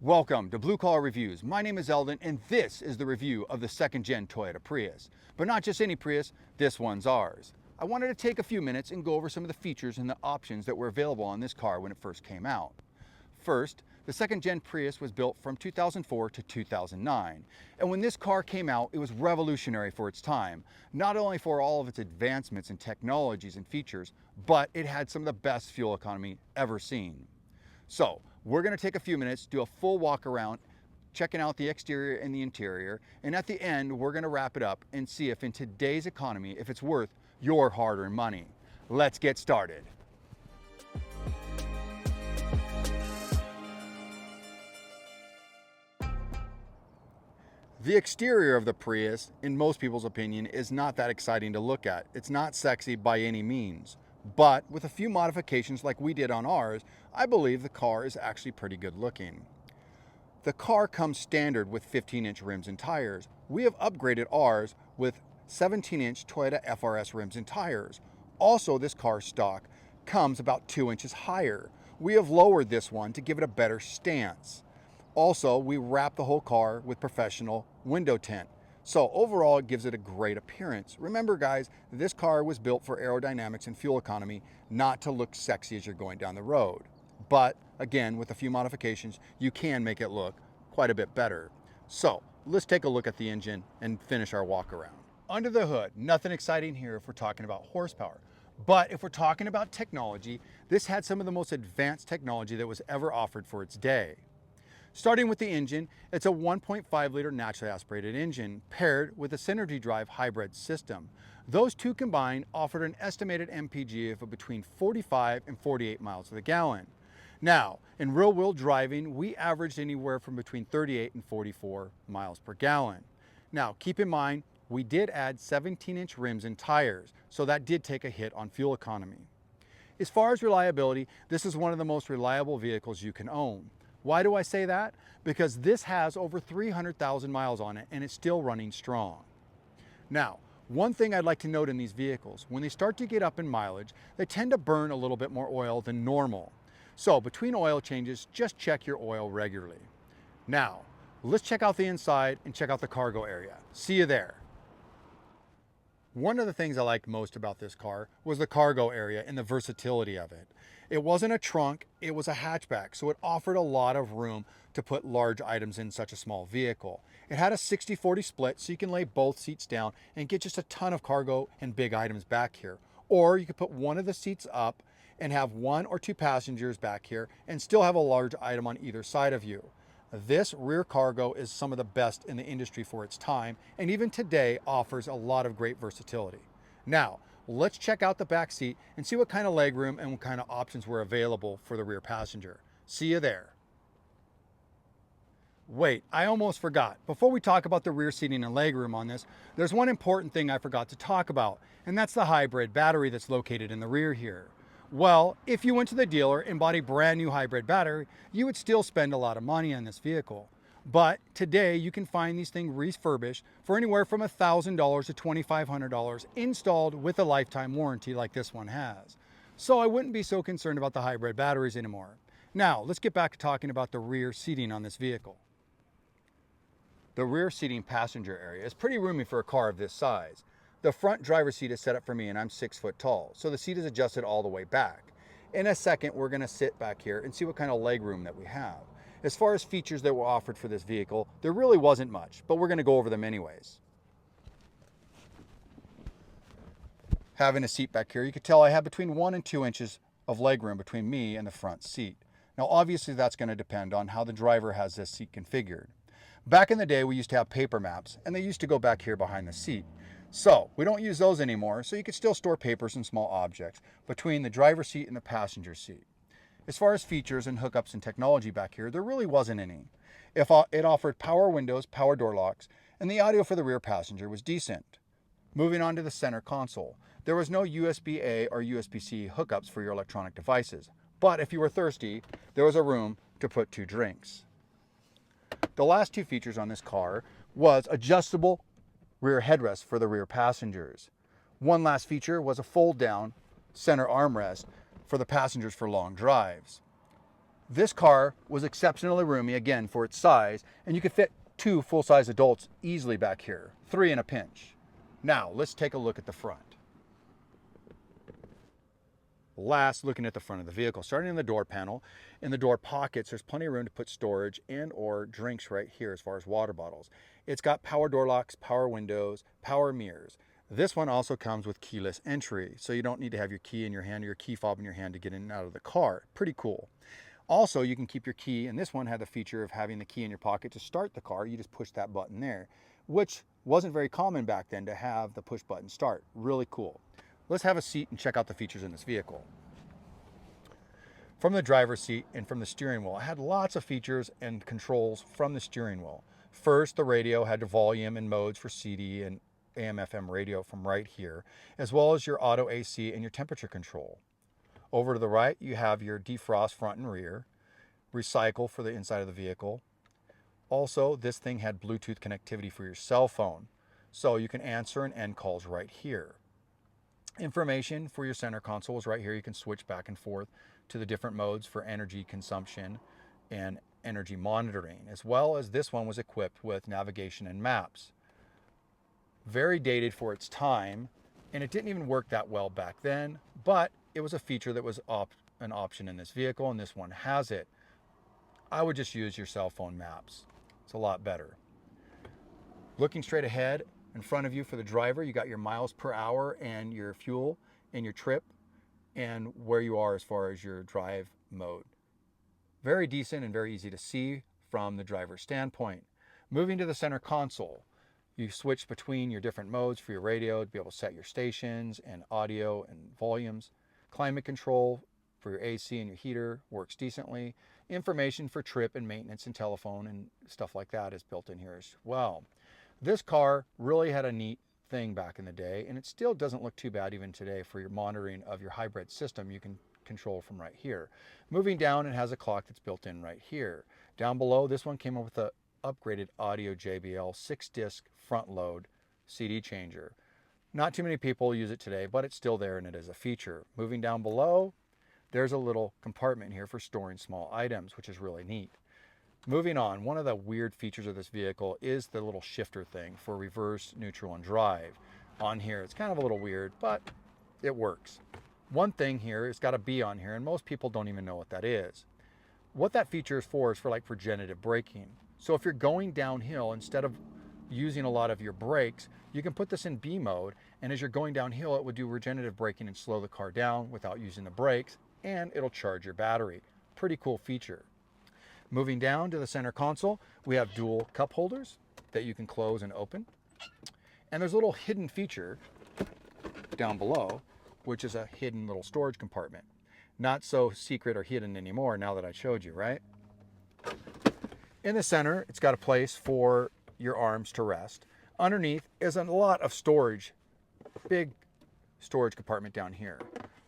Welcome to Blue Collar Reviews. My name is Eldon and this is the review of the second gen Toyota Prius. But not just any Prius, this one's ours. I wanted to take a few minutes and go over some of the features and the options that were available on this car when it first came out. First, the second gen Prius was built from 2004 to 2009. And when this car came out, it was revolutionary for its time. Not only for all of its advancements in technologies and features, but it had some of the best fuel economy ever seen. So we're going to take a few minutes, do a full walk around, checking out the exterior and the interior. And at the end, we're going to wrap it up and see if in today's economy, if it's worth your hard-earned money. Let's get started. The exterior of the Prius, in most people's opinion, is not that exciting to look at. It's not sexy by any means. But with a few modifications like we did on ours, I believe the car is actually pretty good looking. The car comes standard with 15-inch rims and tires. We have upgraded ours with 17-inch Toyota FRS rims and tires. Also, this car stock comes about 2 inches higher. We have lowered this one to give it a better stance. Also, we wrap the whole car with professional window tint. So overall, it gives it a great appearance. Remember guys, this car was built for aerodynamics and fuel economy, not to look sexy as you're going down the road. But again, with a few modifications, you can make it look quite a bit better. So let's take a look at the engine and finish our walk around. Under the hood, nothing exciting here if we're talking about horsepower. But if we're talking about technology, this had some of the most advanced technology that was ever offered for its day. Starting with the engine, it's a 1.5 liter naturally aspirated engine paired with a Synergy Drive hybrid system. Those two combined offered an estimated MPG of between 45 and 48 miles to the gallon. Now, in real-world driving, we averaged anywhere from between 38 and 44 miles per gallon. Now, keep in mind, we did add 17-inch rims and tires, so that did take a hit on fuel economy. As far as reliability, this is one of the most reliable vehicles you can own. Why do I say that? Because this has over 300,000 miles on it and it's still running strong. Now, one thing I'd like to note in these vehicles, when they start to get up in mileage, they tend to burn a little bit more oil than normal. So between oil changes, just check your oil regularly. Now, let's check out the inside and check out the cargo area. See you there. One of the things I liked most about this car was the cargo area and the versatility of it. It wasn't a trunk, it was a hatchback, so it offered a lot of room to put large items in such a small vehicle. It had a 60-40 split, so you can lay both seats down and get just a ton of cargo and big items back here. Or you could put one of the seats up and have one or two passengers back here and still have a large item on either side of you. This rear cargo is some of the best in the industry for its time, and even today offers a lot of great versatility. Now, let's check out the back seat and see what kind of legroom and what kind of options were available for the rear passenger. See you there. Wait, I almost forgot. Before we talk about the rear seating and legroom on this, there's one important thing I forgot to talk about, and that's the hybrid battery that's located in the rear here. Well, if you went to the dealer and bought a brand new hybrid battery, you would still spend a lot of money on this vehicle. But today you can find these things refurbished for anywhere from $1,000 to $2,500 installed with a lifetime warranty like this one has. So I wouldn't be so concerned about the hybrid batteries anymore. Now, let's get back to talking about the rear seating on this vehicle. The rear seating passenger area is pretty roomy for a car of this size. The front driver's seat is set up for me and I'm 6 foot tall, so the seat is adjusted all the way back. In a second, we're gonna sit back here and see what kind of leg room that we have. As far as features that were offered for this vehicle, there really wasn't much, but we're gonna go over them anyways. Having a seat back here, you can tell I have between 1 and 2 inches of leg room between me and the front seat. Now, obviously that's gonna depend on how the driver has this seat configured. Back in the day, we used to have paper maps, and they used to go back here behind the seat. So we don't use those anymore, so you can still store papers and small objects between the driver's seat and the passenger seat. As far as features and hookups and technology back here, there really wasn't any. It offered power windows, power door locks, and the audio for the rear passenger was decent. Moving on to the center console, there was no USB-A or USB-C hookups for your electronic devices, but if you were thirsty, there was a room to put 2 drinks. The last 2 features on this car was adjustable rear headrest for the rear passengers. One last feature was a fold down center armrest for the passengers for long drives. This car was exceptionally roomy, again, for its size, and you could fit 2 full-size adults easily back here, 3 in a pinch. Now, let's take a look at the front. Last, looking at the front of the vehicle, starting in the door panel. In the door pockets, there's plenty of room to put storage and or drinks right here as far as water bottles. It's got power door locks, power windows, power mirrors. This one also comes with keyless entry, so you don't need to have your key in your hand or your key fob in your hand to get in and out of the car. Pretty cool. Also, you can keep your key, and this one had the feature of having the key in your pocket to start the car. You just push that button there, which wasn't very common back then to have the push button start. Really cool. Let's have a seat and check out the features in this vehicle. From the driver's seat and from the steering wheel, I had lots of features and controls from the steering wheel. First, the radio had the volume and modes for CD and AM/FM radio from right here, as well as your auto AC and your temperature control. Over to the right, you have your defrost front and rear, recycle for the inside of the vehicle. Also, this thing had Bluetooth connectivity for your cell phone, so you can answer and end calls right here. Information for your center console is right here. You can switch back and forth to the different modes for energy consumption and energy monitoring, as well as this one was equipped with navigation and maps. Very dated for its time, and it didn't even work that well back then, but it was a feature that was an option in this vehicle, and this one has it. I would just use your cell phone maps. It's a lot better. Looking straight ahead, in front of you for the driver, you got your miles per hour and your fuel and your trip and where you are as far as your drive mode. Very decent and very easy to see from the driver's standpoint. Moving to the center console, you switch between your different modes for your radio to be able to set your stations and audio and volumes. Climate control for your AC and your heater works decently. Information for trip and maintenance and telephone and stuff like that is built in here as well. This car really had a neat thing back in the day, and it still doesn't look too bad even today for your monitoring of your hybrid system. You can control from right here. Moving down, it has a clock that's built in right here. Down below, this one came up with the upgraded audio JBL 6-disc front load CD changer. Not too many people use it today, but it's still there and it is a feature. Moving down below, there's a little compartment here for storing small items, which is really neat. Moving on, one of the weird features of this vehicle is the little shifter thing for reverse, neutral, and drive. On here, it's kind of a little weird, but it works. One thing here, it's got a B on here, and most people don't even know what that is. What that feature is for like regenerative braking. So if you're going downhill, instead of using a lot of your brakes, you can put this in B mode, and as you're going downhill, it would do regenerative braking and slow the car down without using the brakes, and it'll charge your battery. Pretty cool feature. Moving down to the center console, we have dual cup holders that you can close and open. And there's a little hidden feature down below, which is a hidden little storage compartment. Not so secret or hidden anymore now that I showed you, right? In the center, it's got a place for your arms to rest. Underneath is a lot of storage, big storage compartment down here.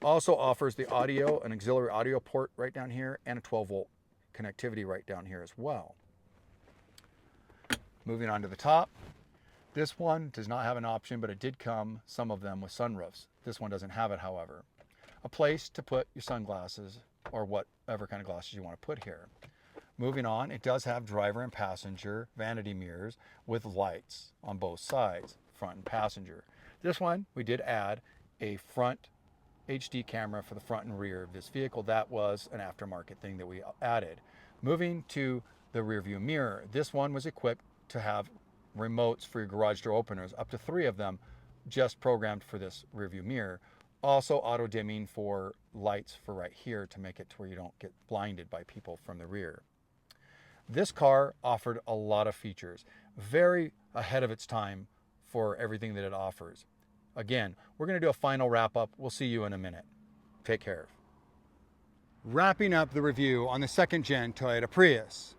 Also offers the audio, an auxiliary audio port right down here, and a 12-volt connectivity right down here as well. Moving on to the top, this one does not have an option, but it did come, some of them, with sunroofs. This one doesn't have it, however. A place to put your sunglasses or whatever kind of glasses you want to put here. Moving on, it does have driver and passenger vanity mirrors with lights on both sides, front and passenger. This one, we did add a front HD camera for the front and rear of this vehicle. That was an aftermarket thing that we added. Moving to the rear view mirror, this one was equipped to have remotes for your garage door openers, up to 3 of them just programmed for this rear view mirror. Also auto dimming for lights for right here to make it to where you don't get blinded by people from the rear. This car offered a lot of features, very ahead of its time for everything that it offers. Again, we're going to do a final wrap up. We'll see you in a minute. Take care. Wrapping up the review on the 2nd gen Toyota Prius.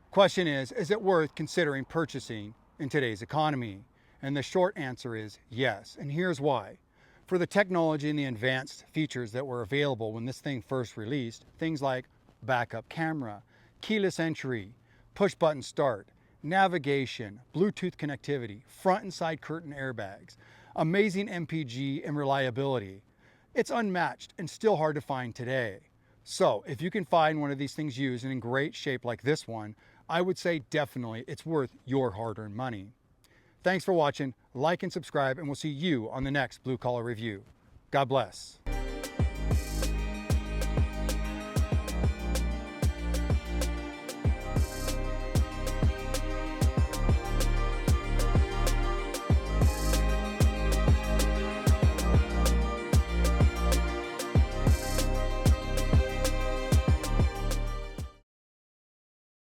Question is it worth considering purchasing in today's economy? And the short answer is yes, and here's why. For the technology and the advanced features that were available when this thing first released, things like backup camera, keyless entry, push button start, navigation, Bluetooth connectivity, front and side curtain airbags, amazing MPG and reliability. It's unmatched and still hard to find today. So if you can find one of these things used and in great shape like this one, I would say definitely it's worth your hard-earned money. Thanks for watching, like and subscribe, and we'll see you on the next Blue Collar Review. God bless.